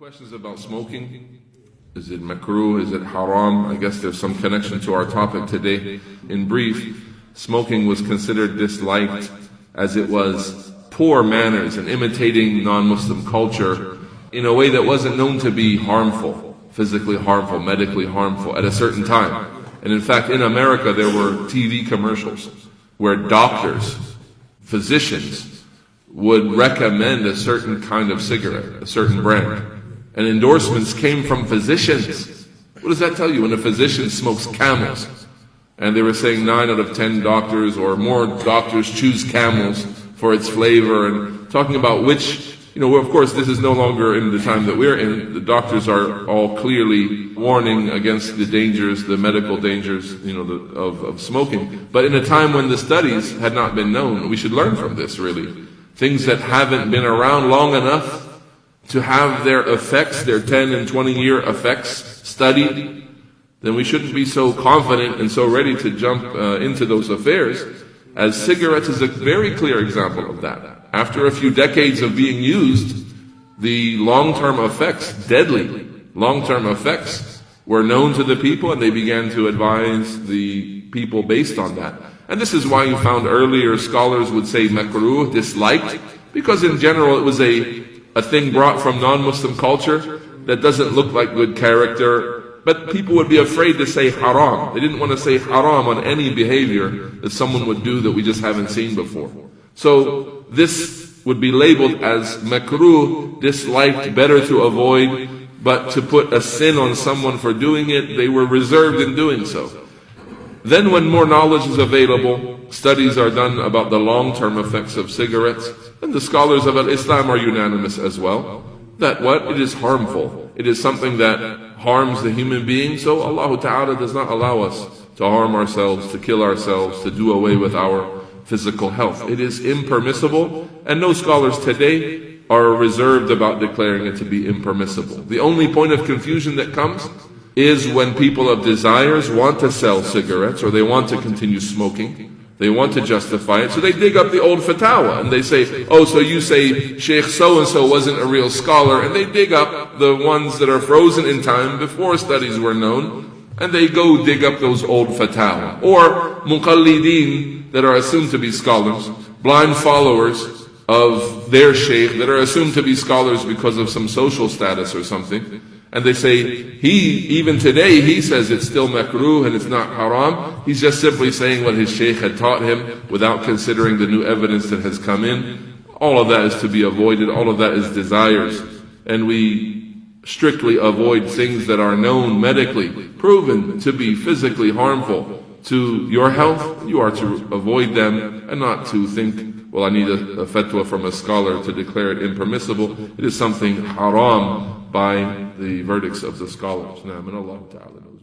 Questions about smoking. Is it makruh? Is it haram? I guess there's some connection to our topic today. In brief, smoking was considered disliked as it was poor manners and imitating non-Muslim culture in a way that wasn't known to be harmful, physically harmful, medically harmful at a certain time. And in fact, in America, there were TV commercials where doctors, physicians, would recommend a certain kind of cigarette, a certain brand. And endorsements came from physicians. What does that tell you? When a physician smokes Camels, and they were saying 9 out of 10 doctors or more doctors choose Camels for its flavor, and talking about which, of course this is no longer in the time that we're in. The doctors are all clearly warning against the dangers, the medical dangers, of smoking. But in a time when the studies had not been known, we should learn from this really. Things that haven't been around long enough to have their effects, their 10 and 20-year effects studied, then we shouldn't be so confident and so ready to jump into those affairs, as cigarettes is a very clear example of that. After a few decades of being used, the long-term effects, deadly long-term effects, were known to the people, and they began to advise the people based on that. And this is why you found earlier scholars would say makruh, disliked, because in general it was a thing brought from non-Muslim culture that doesn't look like good character, but people would be afraid to say haram. They didn't want to say haram on any behavior that someone would do that we just haven't seen before. So this would be labeled as makruh, disliked, better to avoid, but to put a sin on someone for doing it, they were reserved in doing so. Then when more knowledge is available, studies are done about the long-term effects of cigarettes, and the scholars of Islam are unanimous as well, that it is harmful. It is something that harms the human being, so Allah Ta'ala does not allow us to harm ourselves, to kill ourselves, to do away with our physical health. It is impermissible, and no scholars today are reserved about declaring it to be impermissible. The only point of confusion that comes is when people of desires want to sell cigarettes, or they want to continue smoking. They want to justify it, so they dig up the old fatwa and they say, oh, so you say Sheikh so-and-so wasn't a real scholar, and they dig up the ones that are frozen in time before studies were known, and they go dig up those old fatwa. Or muqallideen that are assumed to be scholars, blind followers of their sheikh that are assumed to be scholars because of some social status or something. And they say, even today, he says it's still makruh and it's not haram. He's just simply saying what his sheikh had taught him without considering the new evidence that has come in. All of that is to be avoided. All of that is desires. And we strictly avoid things that are known medically, proven to be physically harmful to your health. You are to avoid them and not to think, well, I need a fatwa from a scholar to declare it impermissible. It is something haram by the verdicts of the scholars. Now, Allah Ta'ala knows.